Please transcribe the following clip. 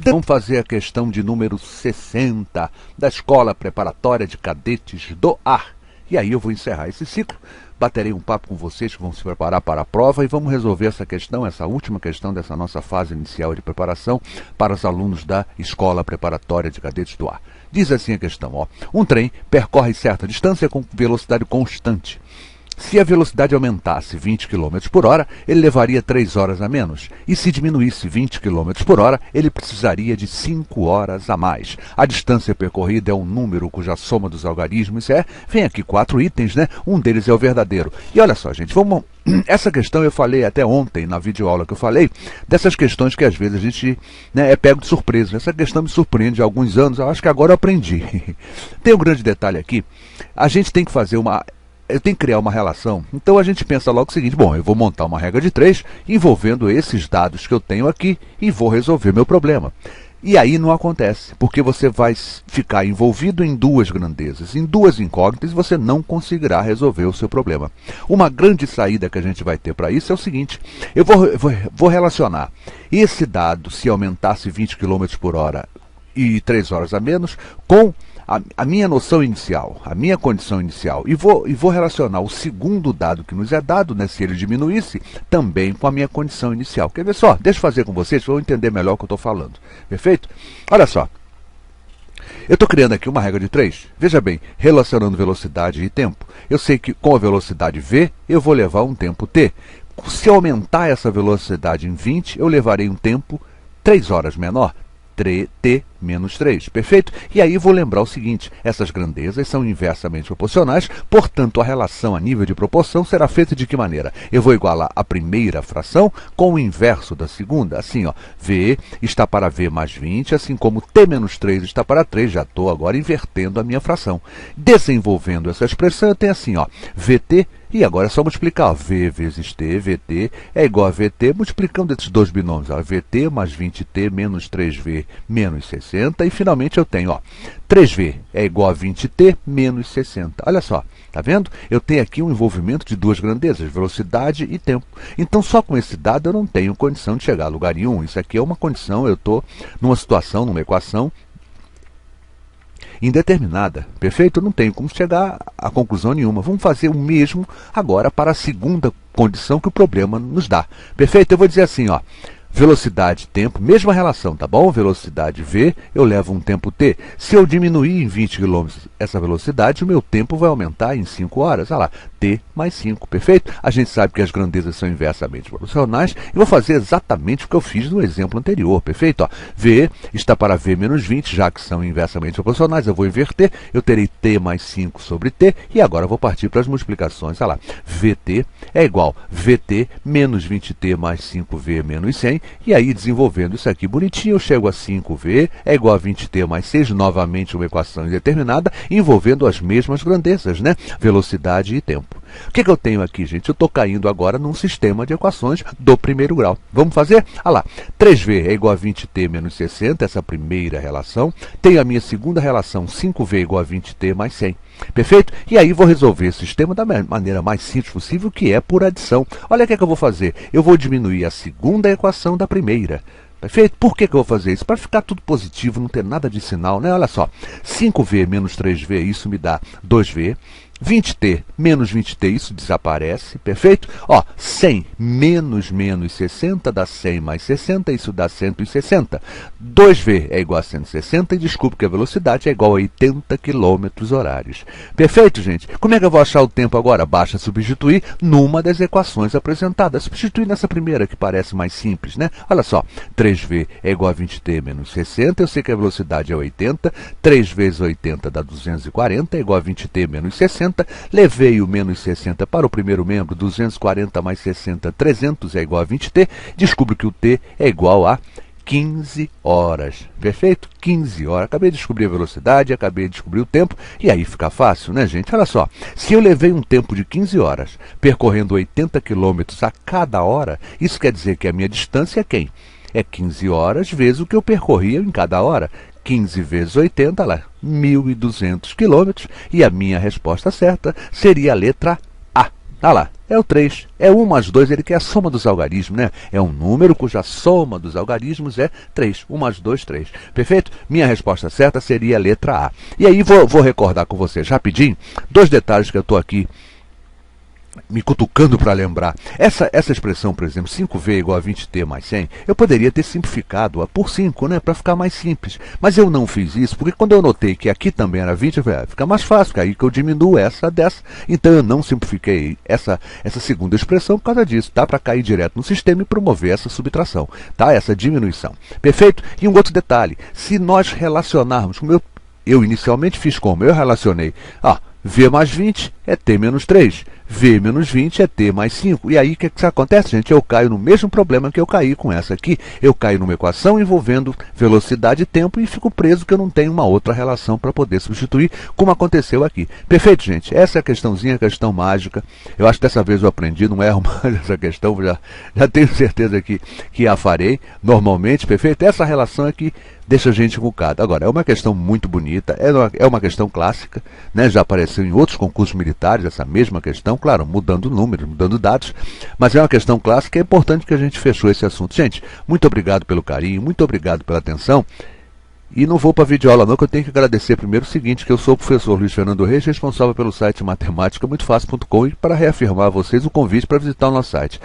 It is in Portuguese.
Vamos fazer a questão de número 60 da Escola Preparatória de Cadetes do Ar. E aí eu vou encerrar esse ciclo, baterei um papo com vocês que vão se preparar para a prova e vamos resolver essa questão, essa última questão dessa nossa fase inicial de preparação para os alunos da Escola Preparatória de Cadetes do Ar. Diz assim a questão, ó, um trem percorre certa distância com velocidade constante. Se a velocidade aumentasse 20 km por hora, ele levaria 3 horas a menos. E se diminuísse 20 km por hora, ele precisaria de 5 horas a mais. A distância percorrida é um número cuja soma dos algarismos vem aqui 4 itens, né? Um deles é o verdadeiro. E olha só, gente, vamos... Essa questão eu falei até ontem, na videoaula que eu falei, dessas questões que às vezes a gente é pego de surpresa. Essa questão me surpreende há alguns anos, eu acho que agora eu aprendi. Tem um grande detalhe aqui, a gente tem que fazer eu tenho que criar uma relação, então a gente pensa logo o seguinte, bom, eu vou montar uma regra de 3 envolvendo esses dados que eu tenho aqui e vou resolver meu problema. E aí não acontece, porque você vai ficar envolvido em duas grandezas, em duas incógnitas e você não conseguirá resolver o seu problema. Uma grande saída que a gente vai ter para isso é o seguinte, eu vou relacionar esse dado, se aumentasse 20 km por hora e 3 horas a menos, com a minha noção inicial, a minha condição inicial, e vou relacionar o segundo dado que nos é dado, né, se ele diminuísse, também com a minha condição inicial. Quer ver só? Deixa eu fazer com vocês, para eu entender melhor o que eu estou falando. Perfeito? Olha só. Eu estou criando aqui uma regra de 3. Veja bem, relacionando velocidade e tempo. Eu sei que com a velocidade v, eu vou levar um tempo t. Se aumentar essa velocidade em 20, eu levarei um tempo 3 horas menor. T menos 3, perfeito? E aí vou lembrar o seguinte, essas grandezas são inversamente proporcionais, portanto a relação a nível de proporção será feita de que maneira? Eu vou igualar a primeira fração com o inverso da segunda, assim, ó, V está para V mais 20, assim como T menos 3 está para 3, já estou agora invertendo a minha fração. Desenvolvendo essa expressão, eu tenho assim, ó, VT, e agora é só multiplicar, ó, V vezes T, VT é igual a VT, multiplicando esses dois binômios, ó, VT mais 20T menos 3V menos 60, e finalmente eu tenho, ó, 3V é igual a 20T menos 60. Olha só, tá vendo? Eu tenho aqui um envolvimento de duas grandezas, velocidade e tempo. Então só com esse dado eu não tenho condição de chegar a lugar nenhum. Isso aqui é uma condição, eu estou numa situação, numa equação indeterminada, perfeito? Eu não tenho como chegar a conclusão nenhuma. Vamos fazer o mesmo agora para a segunda condição que o problema nos dá, perfeito? Eu vou dizer assim, ó, velocidade, tempo, mesma relação, tá bom? Velocidade v, eu levo um tempo t. Se eu diminuir em 20 km essa velocidade, o meu tempo vai aumentar em 5 horas. Olha lá, t mais 5, perfeito? A gente sabe que as grandezas são inversamente proporcionais e vou fazer exatamente o que eu fiz no exemplo anterior, perfeito? Ó, v está para v menos 20, já que são inversamente proporcionais, eu vou inverter, eu terei t mais 5 sobre t e agora eu vou partir para as multiplicações. Olha lá, vt é igual a vt menos 20t mais 5v menos 100. E aí, desenvolvendo isso aqui bonitinho, eu chego a 5V é igual a 20T mais 6, novamente uma equação indeterminada, envolvendo as mesmas grandezas, né? Velocidade e tempo. O que eu tenho aqui, gente? Eu estou caindo agora num sistema de equações do primeiro grau. Vamos fazer? Olha lá, 3V é igual a 20T menos 60, essa primeira relação. Tenho a minha segunda relação, 5V é igual a 20T mais 100. Perfeito? E aí vou resolver esse sistema da maneira mais simples possível, que é por adição. Olha o que eu vou fazer. Eu vou diminuir a segunda equação da primeira. Perfeito? Por que eu vou fazer isso? Para ficar tudo positivo, não ter nada de sinal, né? Olha só, 5V menos 3V, isso me dá 2V. 20T menos 20T, isso desaparece, perfeito? Ó, 100 menos 60 dá 100 mais 60, isso dá 160. 2V é igual a 160 e desculpe que a velocidade é igual a 80 km horários. Perfeito, gente? Como é que eu vou achar o tempo agora? Basta substituir numa das equações apresentadas. Substituir nessa primeira que parece mais simples, né? Olha só, 3V é igual a 20T menos 60, eu sei que a velocidade é 80, 3 vezes 80 dá 240, é igual a 20T menos 60, levei o menos 60 para o primeiro membro, 240 mais 60, 300 é igual a 20T, descubro que o T é igual a 15 horas, perfeito? 15 horas, acabei de descobrir a velocidade, acabei de descobrir o tempo, e aí fica fácil, né, gente? Olha só, se eu levei um tempo de 15 horas, percorrendo 80 km a cada hora, isso quer dizer que a minha distância é quem? É 15 horas vezes o que eu percorria em cada hora. 15 vezes 80, lá, 1.200 quilômetros, e a minha resposta certa seria a letra A. Olha lá. É o 3. É 1 mais 2, ele quer a soma dos algarismos, né? É um número cuja soma dos algarismos é 3. 1 mais 2, 3. Perfeito? Minha resposta certa seria a letra A. E aí vou recordar com vocês rapidinho 2 detalhes que eu estou aqui me cutucando para lembrar. Essa expressão, por exemplo, 5V igual a 20T mais 100, eu poderia ter simplificado por 5, né, para ficar mais simples. Mas eu não fiz isso, porque quando eu notei que aqui também era 20, eu falei, fica mais fácil, aí que eu diminuo essa dessa. Então eu não simplifiquei essa segunda expressão por causa disso. Dá para cair direto no sistema e promover essa subtração, tá? Essa diminuição. Perfeito? E um outro detalhe, se nós relacionarmos, como eu inicialmente fiz como? Eu relacionei, V mais 20 é T menos 3. V menos 20 é T mais 5. E aí o que acontece, gente? Eu caio no mesmo problema que eu caí com essa aqui. Eu caio numa equação envolvendo velocidade e tempo e fico preso que eu não tenho uma outra relação para poder substituir, como aconteceu aqui. Perfeito, gente? Essa é a questãozinha, a questão mágica. Eu acho que dessa vez eu aprendi, não erro mais essa questão, já tenho certeza que a farei normalmente, perfeito? Essa relação é que deixa a gente encucado. Agora, é uma questão muito bonita, é uma questão clássica, né? Já apareceu em outros concursos militares essa mesma questão, claro, mudando números, mudando dados, mas é uma questão clássica e é importante que a gente fechou esse assunto. Gente, muito obrigado pelo carinho, muito obrigado pela atenção. E não vou para a videoaula não, que eu tenho que agradecer primeiro o seguinte, que eu sou o professor Luiz Fernando Reis, responsável pelo site matemática.muitofácil.com, e para reafirmar a vocês o convite para visitar o nosso site.